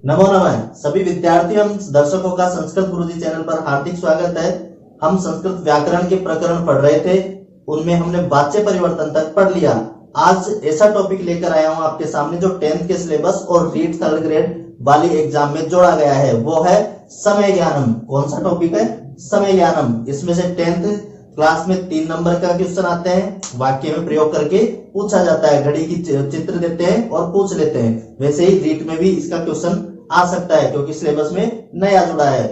नमो नमः सभी विद्यार्थियों एवं दर्शकों का संस्कृत गुरुजी चैनल पर हार्दिक स्वागत है। हम संस्कृत व्याकरण के प्रकरण पढ़ रहे थे, उनमें हमने वाच्य परिवर्तन तक पढ़ लिया। आज ऐसा टॉपिक लेकर आया हूं आपके सामने जो 10th के सिलेबस और रीट थर्ड ग्रेड वाली एग्जाम में जोड़ा गया है, वो है समय ज्ञानम। कौन सा टॉपिक है? समय ज्ञानम। इसमें से 10th क्लास में 3 नंबर का क्वेश्चन आते हैं, वाक्य में प्रयोग करके पूछा जाता है, घड़ी की चित्र देते हैं और पूछ लेते हैं। वैसे ही रीट में भी इसका क्वेश्चन आ सकता है क्योंकि सिलेबस में नया जुड़ा है।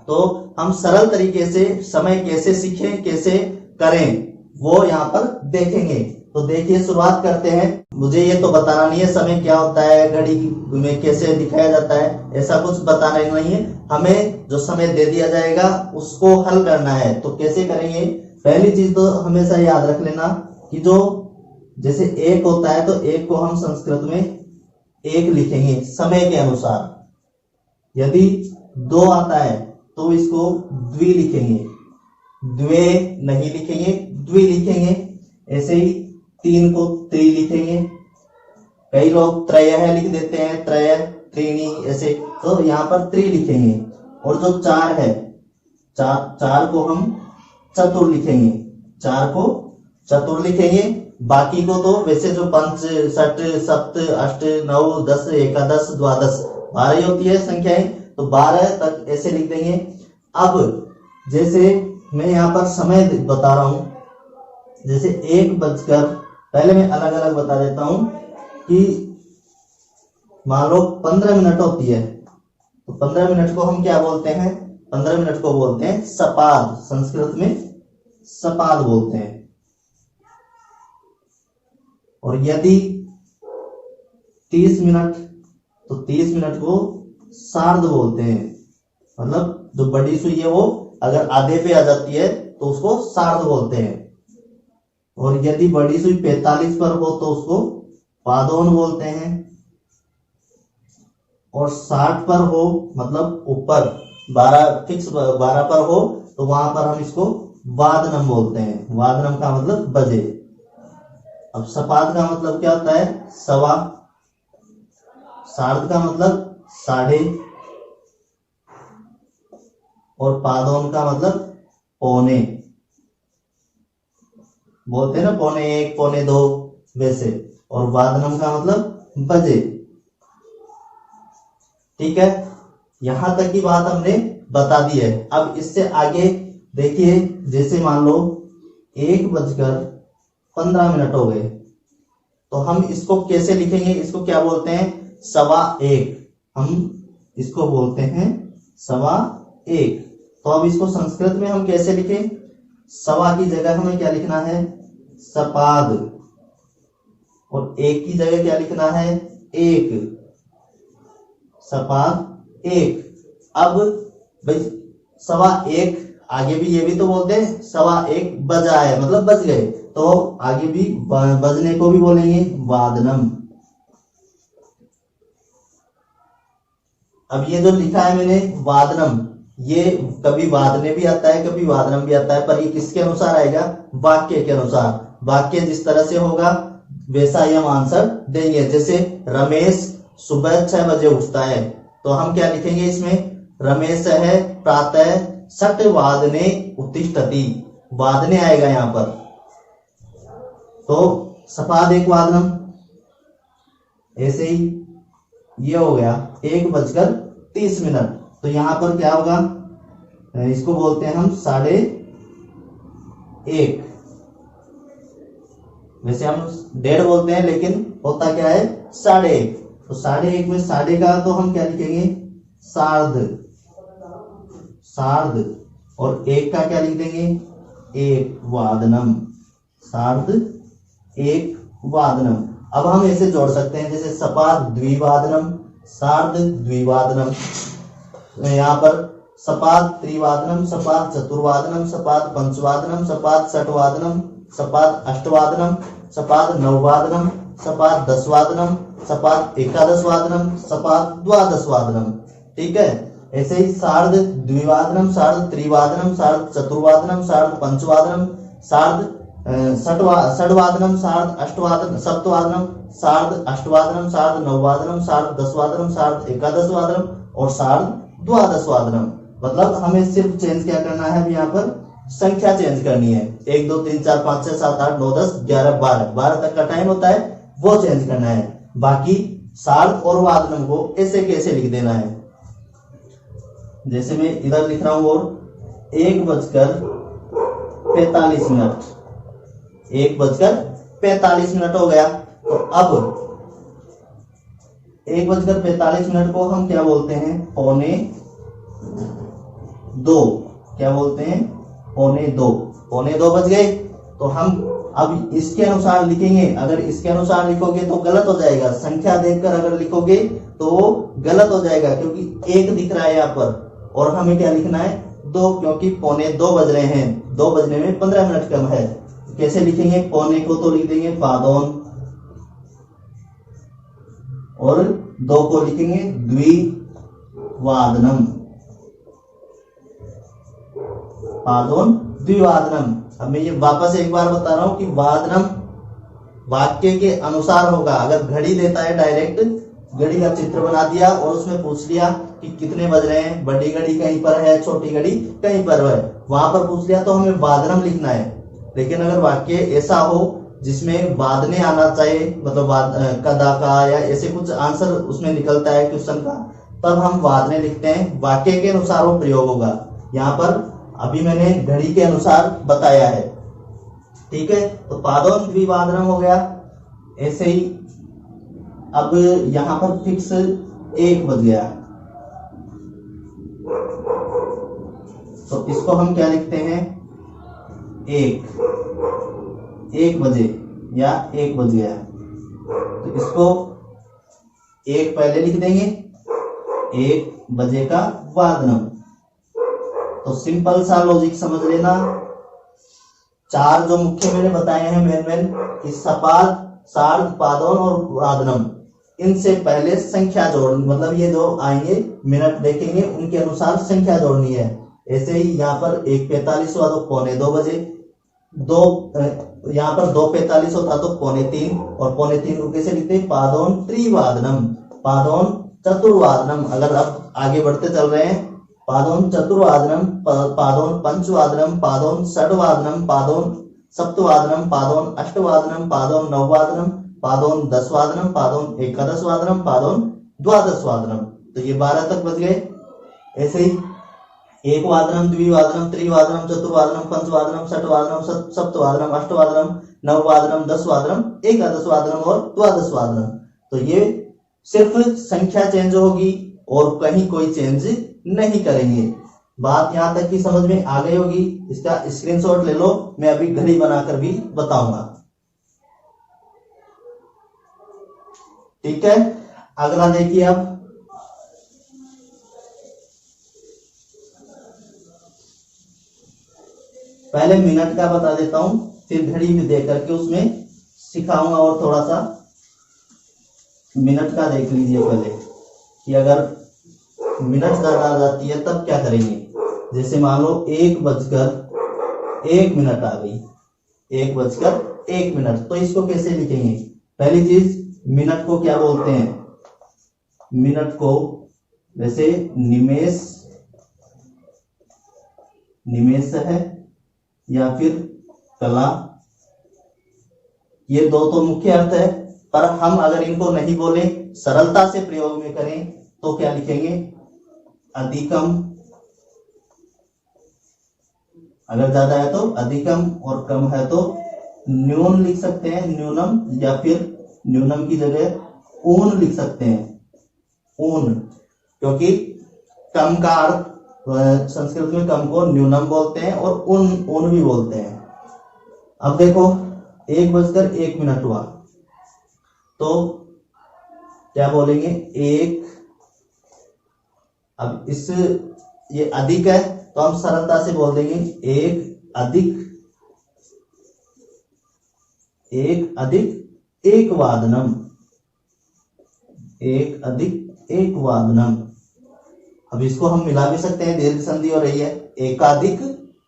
तो हम सरल तरीके से समय कैसे सीखें, कैसे करें, वो यहाँ पर देखेंगे। तो देखिए, शुरुआत करते हैं। मुझे ये तो बताना नहीं है समय क्या होता है, घड़ी में कैसे दिखाया जाता है, ऐसा कुछ बताना नहीं है। हमें जो समय दे दिया जाएगा उसको हल करना है। तो कैसे करेंगे? पहली चीज तो हमेशा याद रख लेना कि जो जैसे एक होता है तो एक को हम संस्कृत में एक लिखेंगे समय के अनुसार। यदि 2 आता है तो इसको द्वि लिखेंगे, द्वे नहीं लिखेंगे, द्वि लिखेंगे। ऐसे ही 3 को त्रि लिखेंगे। कई लोग त्रय लिख देते हैं, त्रय त्रीणी ऐसे, तो यहाँ पर त्रि लिखेंगे। और जो 4 है, 4 को हम चतुर लिखेंगे, 4 को चतुर लिखेंगे। बाकी को तो वैसे जो 5, 6, 7, 8, 9, 10, एकादश, द्वादश 12 होती है संख्याएं, तो 12 तक ऐसे लिख देंगे। अब जैसे मैं यहाँ पर समय बता रहा हूं, जैसे 1 पहले मैं अलग अलग बता देता हूं कि मान लो 15 मिनट होती है, तो 15 मिनट को हम क्या बोलते हैं? 15 मिनट को बोलते हैं सपाद। संस्कृत में सपाद बोलते हैं। और यदि 30 मिनट, तो 30 मिनट को सार्ध बोलते हैं। मतलब जो बड़ी सुई है वो अगर आधे पे आ जाती है तो उसको सार्ध बोलते हैं। और यदि बड़ी सुई 45 पर हो तो उसको पादोन बोलते हैं। और 60 पर हो, मतलब ऊपर 12 फिक्स 12 पर हो, तो वहां पर हम इसको वादनम बोलते हैं। वादनम का मतलब बजे। अब सपाद का मतलब क्या होता है? सवा। सार्ध का मतलब साढ़े। और पादोन का मतलब पौने। बोलते हैं ना पौने 1, पौने 2 वैसे। और वादनम का मतलब बजे। ठीक है, यहां तक की बात हमने बता दी है। अब इससे आगे देखिए, जैसे मान लो 1:15 हो गए, तो हम इसको कैसे लिखेंगे? इसको क्या बोलते हैं? 1:15। हम इसको बोलते हैं 1:15। तो अब इसको संस्कृत में हम कैसे लिखें? सवा की जगह हमें क्या लिखना है? सपाद। और 1 की जगह क्या लिखना है? 1। सपाद 1। अब भाई 1:15, आगे भी ये भी तो बोलते हैं 1:15 बजा है, मतलब बज गए, तो आगे भी बजने को भी बोलेंगे वादनम। अब ये जो लिखा है मैंने वादनम, ये कभी वादने भी आता है, कभी वादनम भी आता है, पर ये किसके अनुसार आएगा? वाक्य के अनुसार। वाक्य जिस तरह से होगा वैसा ही हम आंसर देंगे। जैसे रमेश सुबह 6 बजे उठता है, तो हम क्या लिखेंगे इसमें? रमेश है प्रातः 6 वादने उत्तिष्ठति। वादने आएगा यहाँ पर, तो सपाद 1 वादनम। ऐसे ही ये हो गया 1:30। तो यहां पर क्या होगा? इसको बोलते हैं हम 1:30। वैसे हम 1:30 बोलते हैं, लेकिन होता क्या है? 1:30। तो 1:30 में साढ़े का तो हम क्या लिखेंगे? सार्ध। सार्ध। और 1 का क्या लिख देंगे? 1 वादनम। सार्ध 1 वादनम। अब हम ऐसे जोड़ सकते हैं, जैसे सपाद द्विवादनम, सार्ध द्विवादनम। यहाँ पर सपाद त्रिवादनम, सपाद चतुर्वादनम, सपाद पंचवादनम, सपाद षटवादनम, सपाद अष्टवादनम, सपाद नववादनम, सपाद 10 वादनम, सपाद एकादश वादनम, सपाद द्वादश वादनम। ठीक है, ऐसे ही सार्ध द्विवादनम, सार्ध त्रिवादनम, सार्ध चतुर्वादनम, सार्ध पंचवादनम, सार्ध षड्वादनम सार्ध अष्टवादन सप्तवादनम सार्ध अष्टवादनम सार्ध नववादनम सार्ध दसवादनम सार्ध एकादशवादनम और सार्ध द्वादशवादनम। मतलब हमें सिर्फ चेंज क्या करना है, अब यहाँ पर संख्या चेंज करनी है। 1 2 3 4 5 6 7 8 9 10 11 12 तक का टाइम होता है, वो चेंज करना है। बाकी सार्ध और वादनम को ऐसे कैसे लिख देना है, जैसे मैं इधर लिख रहा हूं, और 1:45 1:45 हो गया। तो अब 1:45 को हम क्या बोलते हैं, 1:45। क्या बोलते हैं, 1:45 बज गए। तो हम अब इसके अनुसार लिखेंगे। अगर इसके अनुसार लिखोगे तो गलत हो जाएगा, संख्या देखकर अगर लिखोगे तो गलत हो जाएगा, क्योंकि 1 दिख रहा है यहाँ पर और हमें क्या लिखना है, 2, क्योंकि 1:45 बज रहे हैं, 2 बजने में 15 मिनट कम है। कैसे लिखेंगे, 1:45 को तो लिख देंगे पादोन, और 2 को लिखेंगे द्विवादनम, पादोन द्विवादनम। अब मैं ये वापस एक बार बता रहा हूं कि वादनम वाक्य के अनुसार होगा। अगर घड़ी देता है, डायरेक्ट घड़ी का चित्र बना दिया और उसमें पूछ लिया कि कितने बज रहे हैं, बड़ी घड़ी कहीं पर है, छोटी घड़ी कहीं पर है, वहां पर पूछ लिया तो हमें वादनम लिखना है। लेकिन अगर वाक्य ऐसा हो जिसमें वादने आना चाहिए, मतलब कदा का या ऐसे कुछ आंसर उसमें निकलता है क्वेश्चन का, तब हम वादने लिखते हैं, वाक्य के अनुसार वो प्रयोग होगा। यहाँ पर अभी मैंने घड़ी के अनुसार बताया है, ठीक है। तो पादोन द्विवादनम हो गया। ऐसे ही अब यहां पर फिक्स 1 बज गया, तो इसको हम क्या लिखते हैं, 1 बजे या 1 बज गया। तो इसको 1 पहले लिख देंगे, 1 बजे का वादनम। तो सिंपल सा लॉजिक समझ लेना। 4 जो मुख्य मैंने बताए हैं मेन कि सपाद, सार्ध, पादोन और वादनम, इनसे पहले संख्या जोड़नी, मतलब ये जो आएंगे मिनट देखेंगे उनके अनुसार संख्या जोड़नी है। ऐसे ही यहाँ पर 1:45 हुआ तो 1:45 बजे, 2 यहाँ पर 2:45 होता तो 2:45, और 2:45 को कैसे लिखते हैं, पादोन त्रिवादनम, पादोन चतुर्वादनम। अगर अब आगे बढ़ते चल रहे हैं, पादोन चतुर्वादनम, पादोन पंचवादनम, पादोन षड्वादनम, पादोन सप्तवादनम, पादोन अष्टवादनम, पादोन नववादनम, पादोन दसवादनम, पादोन एकादशवादनम, पादोन द्वादशवादनम। तो ये 12 तक बज गए। ऐसे ही 1 वादनम, द्विवादनम, त्रिवादनम, चतुर्वादनम, पंचवादनम, षटवादनम, सप्तवादनम, अष्टवादनम, नववादनम, दसवादनम, एकादशवादनम और द्वादशवादनम। तो ये सिर्फ संख्या चेंज होगी और कहीं कोई चेंज नहीं करेंगे। बात यहां तक की समझ में आ गई होगी। इसका स्क्रीनशॉट ले लो, मैं अभी घड़ी बनाकर भी बताऊंगा, ठीक है। अगला देखिए, अब पहले मिनट का बता देता हूं, फिर घड़ी में देख करके उसमें सिखाऊंगा। और थोड़ा सा मिनट का देख लीजिए पहले कि अगर मिनट ज्यादा आ जाती है तब क्या करेंगे। जैसे मान लो 1:01 आ गई, 1:01, तो इसको कैसे लिखेंगे। पहली चीज, मिनट को क्या बोलते हैं, मिनट को वैसे निमेष है या फिर कला, ये 2 तो मुख्य अर्थ है। पर हम अगर इनको नहीं बोले, सरलता से प्रयोग में करें तो क्या लिखेंगे, अधिकम। अगर ज्यादा है तो अधिकम और कम है तो न्यून लिख सकते हैं, न्यूनम, या फिर न्यूनम की जगह ऊन लिख सकते हैं, ऊन, क्योंकि कम का अर्थ संस्कृत में कम को न्यूनम बोलते हैं और ऊन भी बोलते हैं। अब देखो 1:01 हुआ तो क्या बोलेंगे, 1। अब इस ये अधिक है तो हम सरलता से बोल देंगे 1 अधिक 1 वादनम, 1 अधिक 1 वादनम। अब इसको हम मिला भी सकते हैं, दीर्घ संधि हो रही है, एकाधिक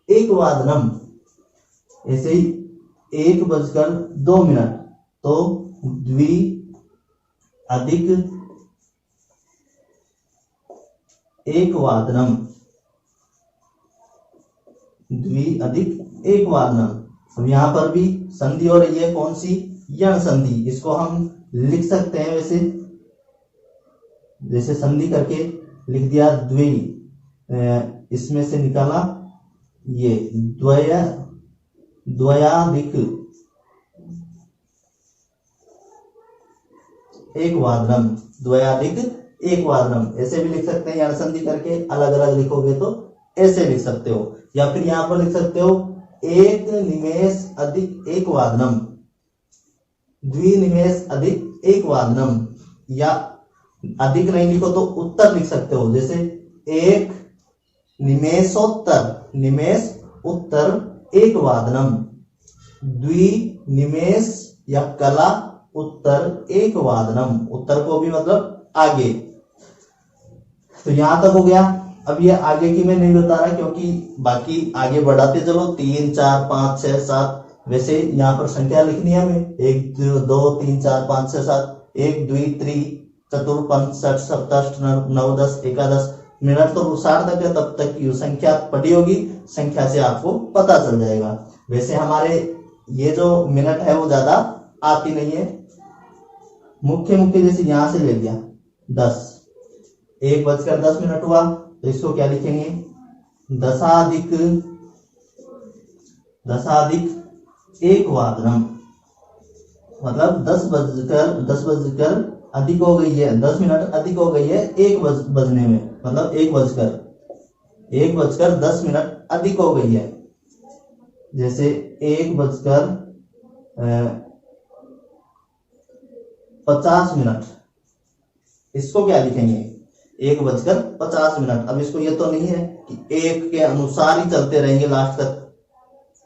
1 वादनम। ऐसे ही 1:02, तो द्वि अधिक एकवादनम, द्वि अधिक एकवादनम। अब यहाँ पर भी संधि हो रही है, कौन सी? यण संधि। इसको हम लिख सकते हैं वैसे, जैसे संधि करके लिख दिया द्वि, इसमें से निकाला ये द्वयाधिक एकवादनम, द्वयाधिक एकवादनम ऐसे भी लिख सकते हैं। यण संधि करके अलग अलग लिखोगे तो ऐसे लिख सकते हो, या फिर यहां पर लिख सकते हो एक निमेष अधिक एकवादनम, द्विनिमेष अधिक एकवादनम, या अधिक नहीं लिखो तो उत्तर लिख सकते हो, जैसे एक निमेषोत्तर, निमेष उत्तर एकवादनम, द्विनिमेष या कला उत्तर एकवादनम, उत्तर को भी मतलब आगे। तो यहां तक हो गया। अब ये आगे की मैं नहीं बता रहा क्योंकि बाकी आगे बढ़ाते चलो, 3 4 5 6 7, वैसे यहाँ पर संख्या लिखनी है हमें, 1 2 3 4 5 6 7, 1 2 3 4 5 6 7 8 9 10 11 मिनट तो 60 तक है, तब तक की संख्या पढ़ी होगी, संख्या से आपको पता चल जाएगा। वैसे हमारे ये जो मिनट है वो ज्यादा आती नहीं है, मुख्य मुख्य जैसे यहां से ले लिया 10, 1:10 हुआ, तो इसको क्या लिखेंगे? दशाधिक एकवादनम, मतलब 10 अधिक हो गई है, 10 मिनट अधिक हो गई है 1 बजने में, मतलब 1:10 मिनट अधिक हो गई है। जैसे 1:50, इसको क्या लिखेंगे? 1:50। अब इसको ये तो नहीं है कि 1 के अनुसार ही चलते रहेंगे लास्ट तक,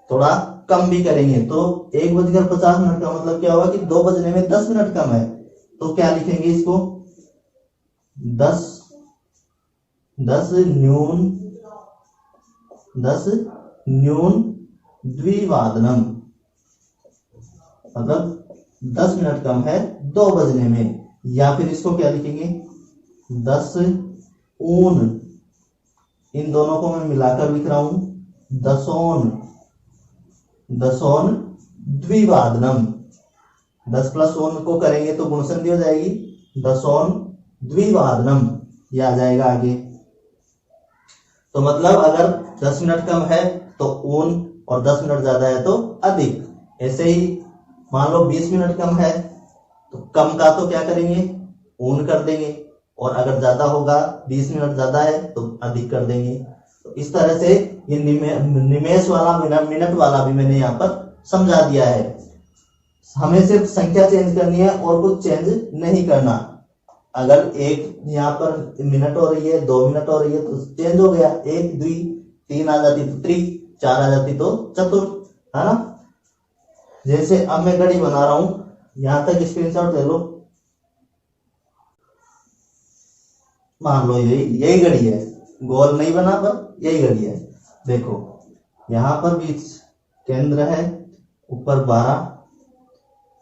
थोड़ा कम भी करेंगे, तो 1:50 का मतलब क्या होगा कि 2 बजने में 10 मिनट कम है, तो क्या लिखेंगे इसको? 10 न्यून द्विवादनम, मतलब 10 मिनट कम है 2 बजने में। या फिर इसको क्या लिखेंगे? 10 ऊन, इन दोनों को मैं मिलाकर लिख रहा हूं, दसोन द्विवादनम, 10 + 1 को करेंगे तो गुण संधि हो जाएगी, दसोन द्विवादनम, ये आ जाएगा आगे। तो मतलब अगर 10 मिनट कम है तो ऊन, और 10 मिनट ज्यादा है तो अधिक। ऐसे ही मान लो 20 मिनट कम है तो कम का तो क्या करेंगे? ऊन कर देंगे, और अगर ज्यादा होगा 20 मिनट ज्यादा है तो अधिक कर देंगे। तो इस तरह से ये निमेष वाला मिनट वाला भी मैंने यहाँ पर समझा दिया है। हमें सिर्फ संख्या चेंज करनी है और कुछ चेंज नहीं करना। अगर एक यहाँ पर मिनट हो रही है, 2 मिनट हो रही है तो चेंज हो गया, 1 2 3 आ जाती तो 3, 4 आ जाती तो चतुर, है ना। जैसे अब मैं घड़ी बना रहा हूं, यहां तक स्क्रीनशॉट ले लो, मान लो यही घड़ी है, गोल नहीं बना पर यही घड़ी है। देखो यहां पर बीच केंद्र है, ऊपर 12,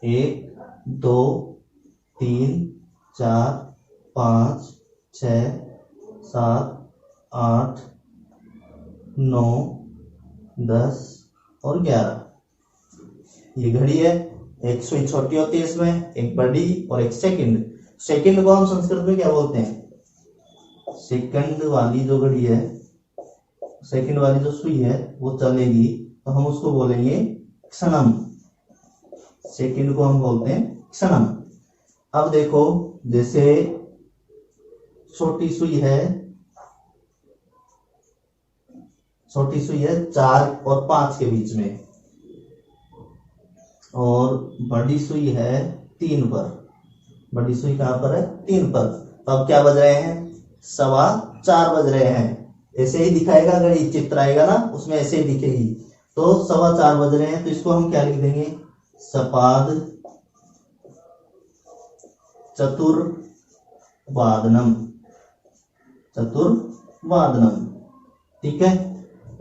1 2 3 4 5 6 7 8 9 10 और 11, ये घड़ी है। एक सुई छोटी होती है इसमें, एक बड़ी और एक सेकंड। सेकंड को हम संस्कृत में क्या बोलते हैं? सेकंड वाली जो घड़ी है, सेकंड वाली जो सुई है वो चलेगी तो हम उसको बोलेंगे क्षणम। सेकंड को हम बोलते हैं क्षणम। अब देखो जैसे छोटी सुई है 4 और 5 के बीच में, और बड़ी सुई है 3 पर। बड़ी सुई कहां पर है? 3 पर। तो अब क्या बज रहे हैं? 4:15 बज रहे हैं। ऐसे ही दिखाएगा घड़ी, चित्र आएगा ना उसमें ऐसे ही दिखेगी। तो 4:15 बज रहे हैं, तो इसको हम क्या लिख देंगे? सपाद चतुर्वादनम, चतुर्वादनम। ठीक है।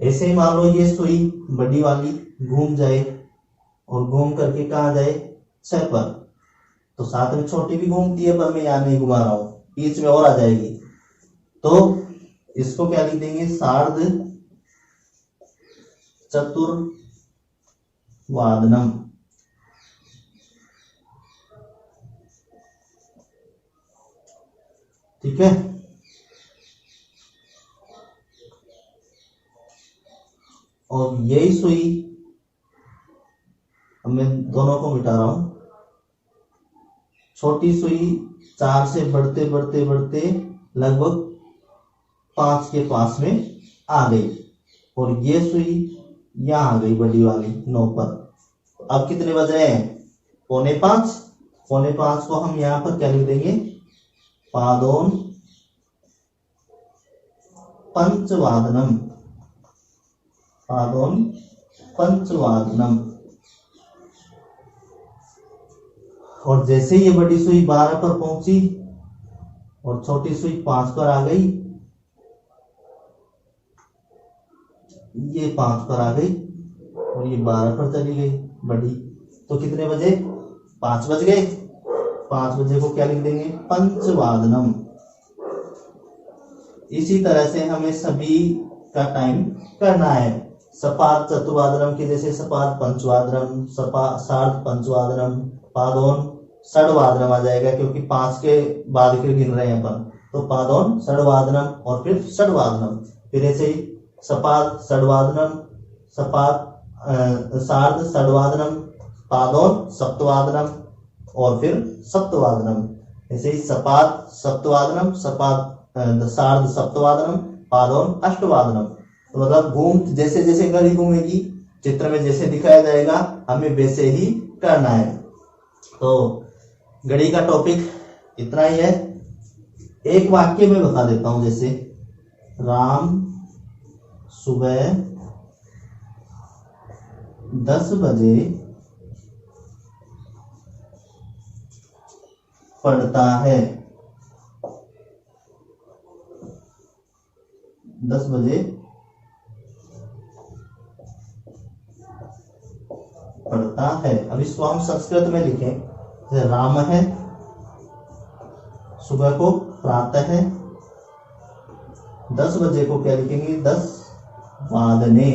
ऐसे ही मान लो ये सुई बड़ी वाली घूम जाए और घूम करके कहाँ जाए, 6 पर। तो साथ में छोटी भी घूमती है, पर मैं यहाँ नहीं घुमा रहा हूं, बीच में और आ जाएगी। तो इसको क्या लिख देंगे, सार्ध चतुर्वादनम। ठीक है, और यही सुई, अब मैं दोनों को मिटा रहा हूं, छोटी सुई 4 से बढ़ते बढ़ते बढ़ते लगभग 5 के पास में आ गई, और ये सुई यहां आ गई बड़ी वाली 9 पर। अब कितने बज रहे हैं, 4:45। 4:45 को हम यहां पर क्या लिख देंगे, पादोन पंचवादनम, पादोन पंचवादनम। और जैसे ये बड़ी सुई 12 पर पहुंची और छोटी सुई 5 पर आ गई, ये 5 पर आ गई और ये 12 पर चली गई बड़ी। तो कितने बजे, 5 बज गए। 5 बजे को क्या लिख देंगे, पंचवादनम। इसी तरह से हमें सभी का टाइम करना है। सपाद चतुर्वादनम की जैसे सपाद पंचवादनम, सार्ध पंचवादनम, पादोन षडवादनम आ जाएगा, क्योंकि 5 के बाद फिर गिन रहे हैं अपन। तो पादोन षडवादनम और फिर षडवादनम। फिर ऐसे ही सपाद षडवादनम, सपाद सार्ध षडवादनम, पादोन सप्तवादनम और फिर सप्तवादनम। ऐसे ही सपाद सप्तवादनम, सपाद सार्ध सप्तवादनम, पादोन अष्टवादनम। तो मतलब घूम जैसे जैसे घड़ी घूमेगी, चित्र में जैसे दिखाया जाएगा हमें वैसे ही करना है। तो घड़ी का टॉपिक इतना ही है। एक वाक्य में बता देता हूं, जैसे राम सुबह 10 बजे पढ़ता है। 10 बजे पढ़ता है। अब इसको हम संस्कृत में लिखें, जैसे राम है, सुबह को प्रातः है, 10 बजे को क्या लिखेंगे, 10 वादने,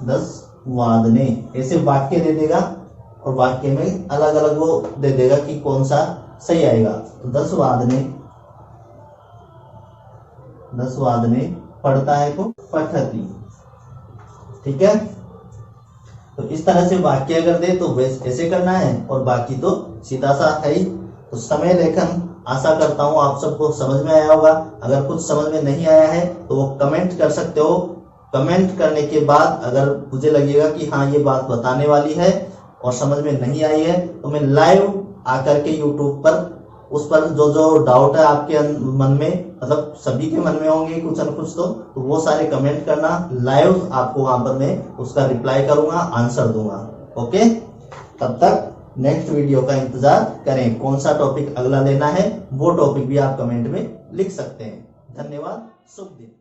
10 वादने। ऐसे वाक्य दे देगा और वाक्य में अलग अलग वो दे देगा कि कौन सा सही आएगा। तो 10 वादने, 10 वादने पढ़ता है को पठती। ठीक है, तो इस तरह से वाक्य अगर दे तो ऐसे करना है, और बाकी तो सीधा सा है ही। तो समय लेखन आशा करता हूं आप सबको समझ में आया होगा। अगर कुछ समझ में नहीं आया है तो वो कमेंट कर सकते हो। कमेंट करने के बाद अगर मुझे लगेगा कि हाँ ये बात बताने वाली है और समझ में नहीं आई है, तो मैं लाइव आकर के यूट्यूब पर उस पर जो जो डाउट है आपके मन में, मतलब सभी के मन में होंगे कुछ न कुछ, तो वो सारे कमेंट करना, लाइव आपको वहां पर मैं उसका रिप्लाई करूंगा, आंसर दूंगा। ओके, तब तक नेक्स्ट वीडियो का इंतजार करें। कौन सा टॉपिक अगला लेना है वो टॉपिक भी आप कमेंट में लिख सकते हैं। धन्यवाद, शुभ दिन।